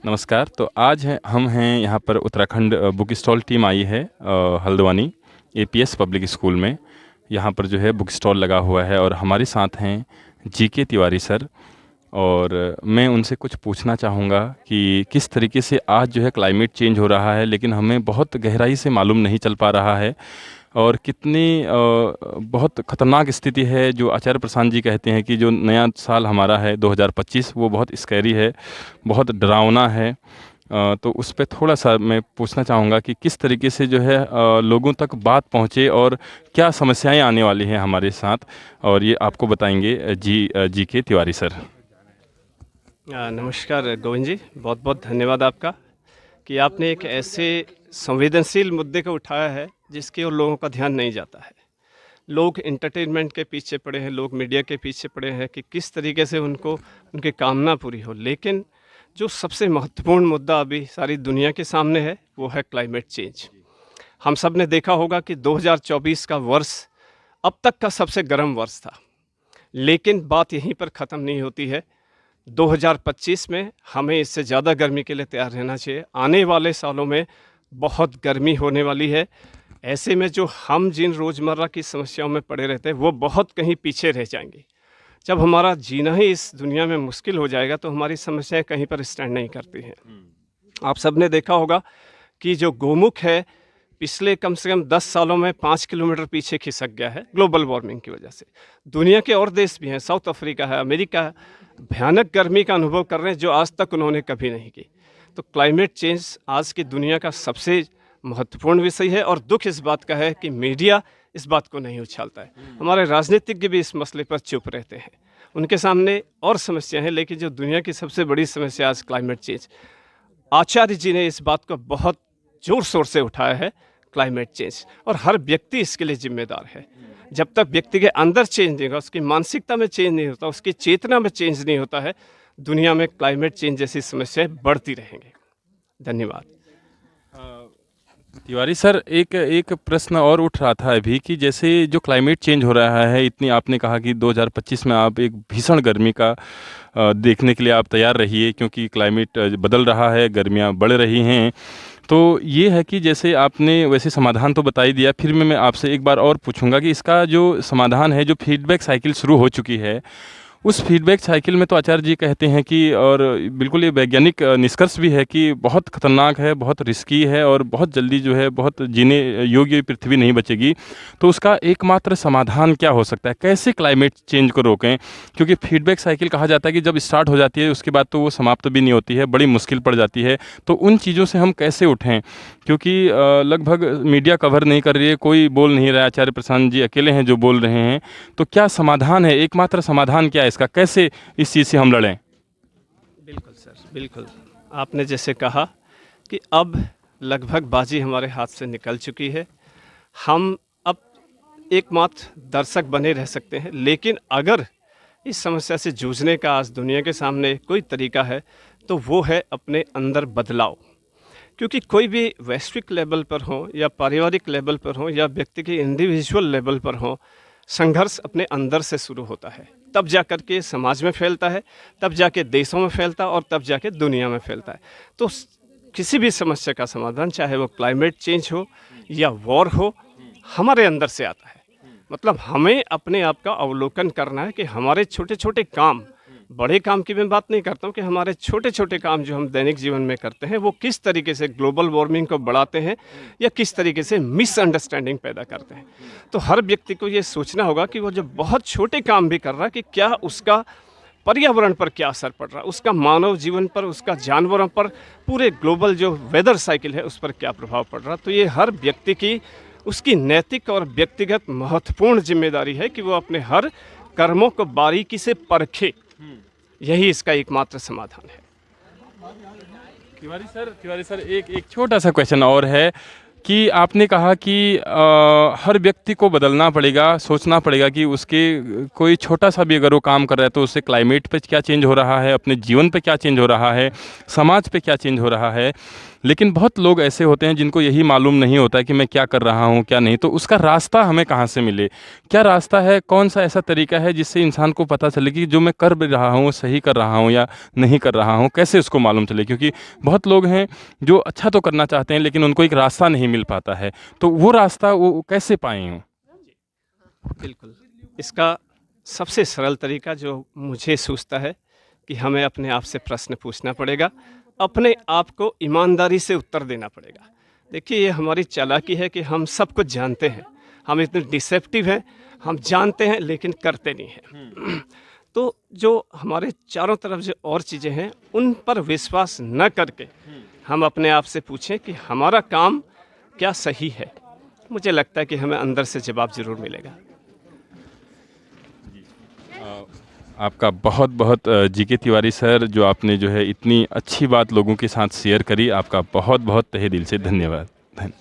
नमस्कार। तो आज हम हैं यहाँ पर उत्तराखंड बुक स्टॉल टीम आई है हल्द्वानी एपीएस पब्लिक स्कूल में। यहाँ पर जो है बुक स्टॉल लगा हुआ है और हमारे साथ हैं जीके तिवारी सर। और मैं उनसे कुछ पूछना चाहूँगा कि किस तरीके से आज जो है क्लाइमेट चेंज हो रहा है, लेकिन हमें बहुत गहराई से मालूम नहीं चल पा रहा है। और कितनी बहुत ख़तरनाक स्थिति है, जो आचार्य प्रशांत जी कहते हैं कि जो नया साल हमारा है 2025 वो बहुत स्कैरी है, बहुत डरावना है। तो उस पे थोड़ा सा मैं पूछना चाहूँगा कि किस तरीके से जो है लोगों तक बात पहुँचे और क्या समस्याएं आने वाली हैं हमारे साथ, और ये आपको बताएंगे जी के तिवारी सर। नमस्कार गोविंद जी, बहुत बहुत धन्यवाद आपका कि आपने एक ऐसे संवेदनशील मुद्दे को उठाया है जिसकी ओर लोगों का ध्यान नहीं जाता है। लोग एंटरटेनमेंट के पीछे पड़े हैं, लोग मीडिया के पीछे पड़े हैं कि किस तरीके से उनको उनकी कामना पूरी हो। लेकिन जो सबसे महत्वपूर्ण मुद्दा अभी सारी दुनिया के सामने है वो है क्लाइमेट चेंज। हम सब ने देखा होगा कि 2024 का वर्ष अब तक का सबसे गर्म वर्ष था, लेकिन बात यहीं पर ख़त्म नहीं होती है। 2025 में हमें इससे ज़्यादा गर्मी के लिए तैयार रहना चाहिए। आने वाले सालों में बहुत गर्मी होने वाली है। ऐसे में जो हम जिन रोज़मर्रा की समस्याओं में पड़े रहते हैं वो बहुत कहीं पीछे रह जाएंगे। जब हमारा जीना ही इस दुनिया में मुश्किल हो जाएगा तो हमारी समस्याएं कहीं पर स्टैंड नहीं करती हैं। आप सब ने देखा होगा कि जो गोमुख है पिछले कम से कम 10 सालों में 5 किलोमीटर पीछे खिसक गया है ग्लोबल वार्मिंग की वजह से। दुनिया के और देश भी हैं, साउथ अफ्रीका है, अमेरिका है, भयानक गर्मी का अनुभव कर रहे हैं जो आज तक उन्होंने कभी नहीं की। तो क्लाइमेट चेंज आज की दुनिया का सबसे महत्वपूर्ण विषय है और दुख इस बात का है कि मीडिया इस बात को नहीं उछालता है। हमारे राजनीतिज्ञ भी इस मसले पर चुप रहते हैं, उनके सामने और समस्या है, लेकिन जो दुनिया की सबसे बड़ी समस्या आज क्लाइमेट चेंज, आचार्य जी ने इस बात को बहुत जोर शोर से उठाया है क्लाइमेट चेंज, और हर व्यक्ति इसके लिए जिम्मेदार है। जब तक व्यक्ति के अंदर चेंज नहीं होगा, उसकी मानसिकता में चेंज नहीं होता, उसकी चेतना में चेंज नहीं होता है, दुनिया में क्लाइमेट चेंज जैसी समस्याएं बढ़ती रहेंगी। धन्यवाद। तिवारी सर, एक एक प्रश्न और उठ रहा था अभी कि जैसे जो क्लाइमेट चेंज हो रहा है, इतनी आपने कहा कि 2025 में आप एक भीषण गर्मी का देखने के लिए आप तैयार रहिए, क्योंकि क्लाइमेट बदल रहा है, गर्मियाँ बढ़ रही हैं। तो ये है कि जैसे आपने वैसे समाधान तो बता ही दिया, फिर मैं आपसे एक बार और पूछूंगा कि इसका जो समाधान है, जो फीडबैक साइकिल शुरू हो चुकी है, उस फीडबैक साइकिल में तो आचार्य जी कहते हैं कि, और बिल्कुल ये वैज्ञानिक निष्कर्ष भी है कि बहुत खतरनाक है, बहुत रिस्की है और बहुत जल्दी जो है बहुत जीने योग्य पृथ्वी नहीं बचेगी। तो उसका एकमात्र समाधान क्या हो सकता है? कैसे क्लाइमेट चेंज को रोकें? क्योंकि फीडबैक साइकिल कहा जाता है कि जब स्टार्ट हो जाती है उसके बाद तो वो समाप्त भी नहीं होती है, बड़ी मुश्किल पड़ जाती है। तो उन चीज़ों से हम कैसे उठें? क्योंकि लगभग मीडिया कवर नहीं कर रही है, कोई बोल नहीं रहा है, आचार्य प्रशांत जी अकेले हैं जो बोल रहे हैं। तो क्या समाधान है, एकमात्र समाधान क्या है इसका? कैसे इस चीज़ से हम लड़ें? बिल्कुल सर, बिल्कुल। आपने जैसे कहा कि अब लगभग बाजी हमारे हाथ से निकल चुकी है। हम अब एकमात्र दर्शक बने रह सकते हैं, लेकिन अगर इस समस्या से जूझने का आज दुनिया के सामने कोई तरीका है तो वो है अपने अंदर बदलाव। क्योंकि कोई भी वैश्विक लेवल पर हो या पारिवारिक लेवल पर हो या व्यक्ति के इंडिविजुअल लेवल पर हो, संघर्ष अपने अंदर से शुरू होता है, तब जा कर के समाज में फैलता है, तब जाके देशों में फैलता है और तब जाके दुनिया में फैलता है। तो किसी भी समस्या का समाधान, चाहे वो क्लाइमेट चेंज हो या वॉर हो, हमारे अंदर से आता है। मतलब हमें अपने आप का अवलोकन करना है कि हमारे छोटे छोटे काम, बड़े काम की मैं बात नहीं करता हूँ, कि हमारे छोटे छोटे काम जो हम दैनिक जीवन में करते हैं वो किस तरीके से ग्लोबल वार्मिंग को बढ़ाते हैं या किस तरीके से मिसअंडरस्टैंडिंग पैदा करते हैं। तो हर व्यक्ति को ये सोचना होगा कि वो जो बहुत छोटे काम भी कर रहा है कि क्या उसका पर्यावरण पर क्या असर पड़ रहा है, उसका मानव जीवन पर, उसका जानवरों पर, पूरे ग्लोबल जो वेदर साइकिल है उस पर क्या प्रभाव पड़ रहा है। तो ये हर व्यक्ति की उसकी नैतिक और व्यक्तिगत महत्वपूर्ण जिम्मेदारी है कि वो अपने हर कर्मों को बारीकी से परखे। यही इसका एकमात्र समाधान है। तिवारी सर, एक एक छोटा सा क्वेश्चन और है कि आपने कहा कि हर व्यक्ति को बदलना पड़ेगा, सोचना पड़ेगा कि उसके कोई छोटा सा भी अगर वो काम कर रहा है तो उससे क्लाइमेट पे क्या चेंज हो रहा है, अपने जीवन पे क्या चेंज हो रहा है, समाज पे क्या चेंज हो रहा है। लेकिन बहुत लोग ऐसे होते हैं जिनको यही मालूम नहीं होता है कि मैं क्या कर रहा हूँ क्या नहीं, तो उसका रास्ता हमें कहाँ से मिले, क्या रास्ता है, कौन सा ऐसा तरीका है जिससे इंसान को पता चले कि जो मैं कर भी रहा हूँ सही कर रहा हूँ या नहीं कर रहा हूँ, कैसे उसको मालूम चले। क्योंकि बहुत लोग हैं जो अच्छा तो करना चाहते हैं लेकिन उनको एक रास्ता नहीं मिल पाता है, तो वो रास्ता वो कैसे पाएँ हो? बिल्कुल, इसका सबसे सरल तरीका जो मुझे सूझता है कि हमें अपने आप से प्रश्न पूछना पड़ेगा, अपने आप को ईमानदारी से उत्तर देना पड़ेगा। देखिए, ये हमारी चालाकी है कि हम सब कुछ जानते हैं, हम इतने डिसेप्टिव हैं, हम जानते हैं लेकिन करते नहीं हैं। तो जो हमारे चारों तरफ जो और चीज़ें हैं, उन पर विश्वास न करके हम अपने आप से पूछें कि हमारा काम क्या सही है। मुझे लगता है कि हमें अंदर से जवाब ज़रूर मिलेगा। आपका बहुत बहुत जीके तिवारी सर, जो आपने जो है इतनी अच्छी बात लोगों के साथ शेयर करी, आपका बहुत बहुत तहे दिल से धन्यवाद।